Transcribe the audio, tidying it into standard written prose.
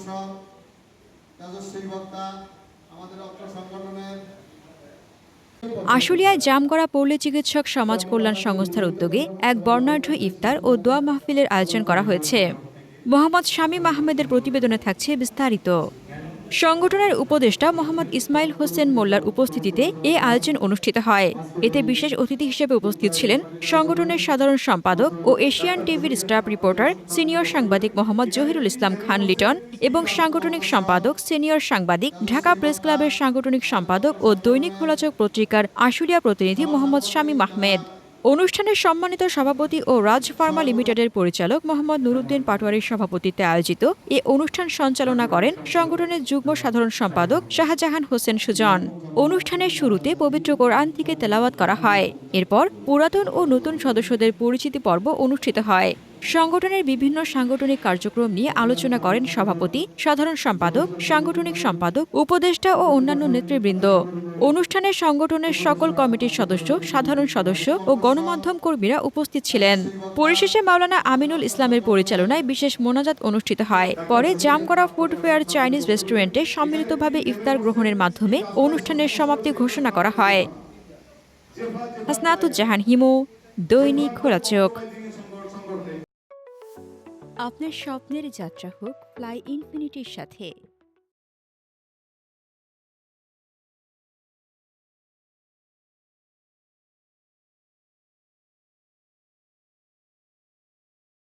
সদস্য তেজস্বী বক্তা আমাদের অত্র সংগঠনের আশুলিয়ায় জামগড়া পল্লী চিকিৎসক সমাজ কল্যাণ সংস্থার উদ্যোগে এক বর্ণাঢ্য ইফতার ও দোয়া মাহফিলের আয়োজন করা হয়েছে। মোহাম্মদ শামীম আহমেদের প্রতিবেদনে থাকছে বিস্তারিত। সংগঠনের উপদেষ্টা মোহাম্মদ ইসমাইল হোসেন মোল্লার উপস্থিতিতে এ আয়োজন অনুষ্ঠিত হয়। এতে বিশেষ অতিথি হিসেবে উপস্থিত ছিলেন সংগঠনের সাধারণ সম্পাদক ও এশিয়ান টিভির স্টাফ রিপোর্টার সিনিয়র সাংবাদিক মোহাম্মদ জহিরুল ইসলাম খান লিটন এবং সাংগঠনিক সম্পাদক সিনিয়র সাংবাদিক, ঢাকা প্রেস ক্লাবের সাংগঠনিক সম্পাদক ও দৈনিক খোলাচক পত্রিকার আশুলিয়া প্রতিনিধি মোহাম্মদ শামীম আহমেদ। অনুষ্ঠানের সম্মানিত সভাপতি ও রাজ ফার্মা লিমিটেডের পরিচালক মোহাম্মদ নুরুদ্দিন পাটোয়ারির সভাপতিত্বে আয়োজিত এ অনুষ্ঠান সঞ্চালনা করেন সংগঠনের যুগ্ম সাধারণ সম্পাদক শাহজাহান হোসেন সুজন। অনুষ্ঠানের শুরুতে পবিত্র কোরআন থেকে তেলাওয়াত করা হয়। এরপর পুরাতন ও নতুন সদস্যদের পরিচিতি পর্ব অনুষ্ঠিত হয়। সংগঠনের বিভিন্ন সাংগঠনিক কার্যক্রম নিয়ে আলোচনা করেন সভাপতি, সাধারণ সম্পাদক, সাংগঠনিক সম্পাদক, উপদেষ্টা ও অন্যান্য নেতৃবৃন্দ। অনুষ্ঠানে সংগঠনের সকল কমিটির সদস্য, সাধারণ সদস্য ও গণমাধ্যম কর্মীরা উপস্থিত ছিলেন। পরিশেষে মাওলানা আমিনুল ইসলামের পরিচালনায় বিশেষ মোনাজাত অনুষ্ঠিত হয়। পরে জামগড়া ফুড ফেয়ার চাইনিজ রেস্টুরেন্টে সম্মিলিতভাবে ইফতার গ্রহণের মাধ্যমে অনুষ্ঠানের সমাপ্তি ঘোষণা করা হয়। হাসনাতুজ্জাহান হিমু, দৈনিক খোলাচক। আপনার স্বপ্নের যাত্রা হোক ফ্লাই ইনফিনিটির সাথে।